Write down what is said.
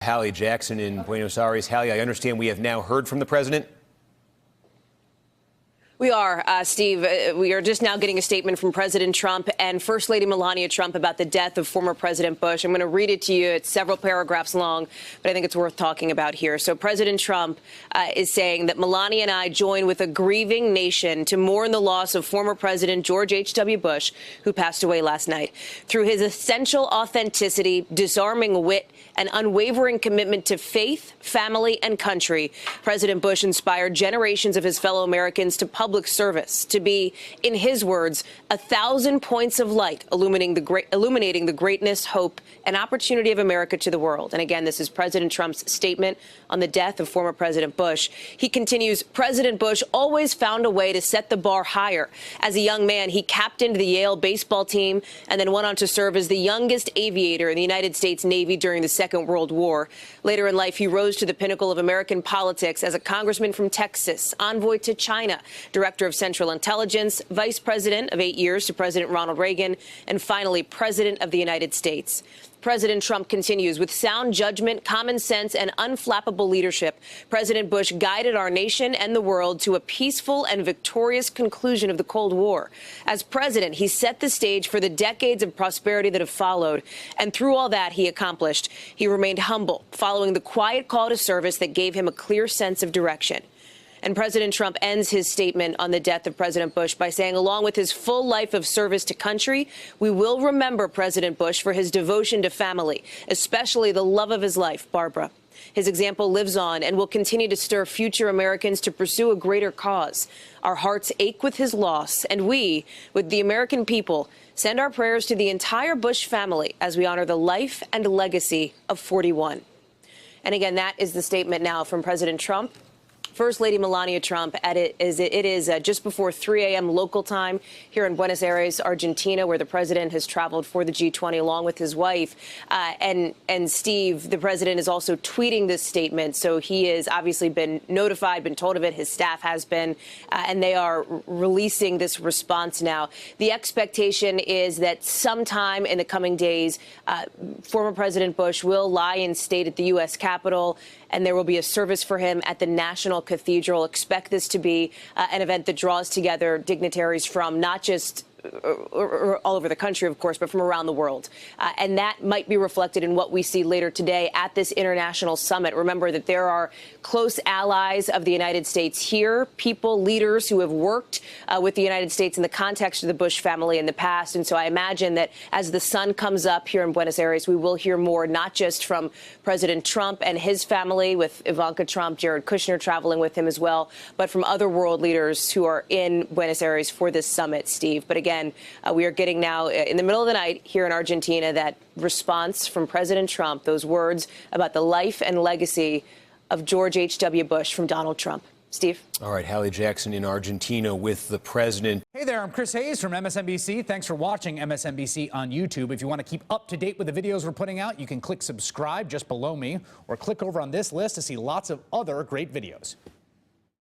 Hallie Jackson in Buenos Aires. Hallie, I understand we have now heard from the president. We are, Steve. We are just now getting a statement from President Trump and First Lady Melania Trump about the death of former President Bush. I'm going to read it to you. It's several paragraphs long, but I think it's worth talking about here. So President Trump is saying that Melania and I join with a grieving nation to mourn the loss of former President George H.W. Bush, who passed away last night. Through his essential authenticity, disarming wit, and unwavering commitment to faith, family, and country, President Bush inspired generations of his fellow Americans to public service, to be, in his words, 1,000 points of light, illuminating the greatness, hope, and opportunity of America to the world. And again, this is President Trump's statement on the death of former President Bush. He continues, President Bush always found a way to set the bar higher. As a young man, he captained the Yale baseball team and then went on to serve as the youngest aviator in the United States Navy during the Second World War. Later in life, he rose to the pinnacle of American politics as a congressman from Texas, envoy to China, director of Central Intelligence, vice president of 8 years to President Ronald Reagan, and finally, president of the United States. President Trump continues, with sound judgment, common sense, and unflappable leadership, President Bush guided our nation and the world to a peaceful and victorious conclusion of the Cold War. As president, he set the stage for the decades of prosperity that have followed. And through all that he accomplished, he remained humble, following the quiet call to service that gave him a clear sense of direction. And President Trump ends his statement on the death of President Bush by saying, along with his full life of service to country, we will remember President Bush for his devotion to family, especially the love of his life, Barbara. His example lives on and will continue to stir future Americans to pursue a greater cause. Our hearts ache with his loss, and we, with the American people, send our prayers to the entire Bush family as we honor the life and legacy of 41. And again, that is the statement now from President Trump. First Lady Melania Trump, it is just before 3 a.m. local time here in Buenos Aires, Argentina, where the president has traveled for the G20 along with his wife. And Steve, the president is also tweeting this statement. So he has obviously been notified, been told of it. His staff has been, and they are releasing this response now. The expectation is that sometime in the coming days, former President Bush will lie in state at the U.S. Capitol, and there will be a service for him at the National Cathedral. Expect this to be an event that draws together dignitaries from not just all over the country, of course, but from around the world. And that might be reflected in what we see later today at this international summit. Remember that there are close allies of the United States here, people, leaders who have worked with the United States in the context of the Bush family in the past. And so I imagine that as the sun comes up here in Buenos Aires, we will hear more, not just from President Trump and his family, with Ivanka Trump, Jared Kushner traveling with him as well, but from other world leaders who are in Buenos Aires for this summit, Steve. But again, we are getting now, in the middle of the night here in Argentina, that response from President Trump, those words about the life and legacy of George H.W. Bush from Donald Trump. Steve? All right, Hallie Jackson in Argentina with the president. Hey there, I'm Chris Hayes from MSNBC. Thanks for watching MSNBC on YouTube. If you want to keep up to date with the videos we're putting out, you can click subscribe just below me or click over on this list to see lots of other great videos.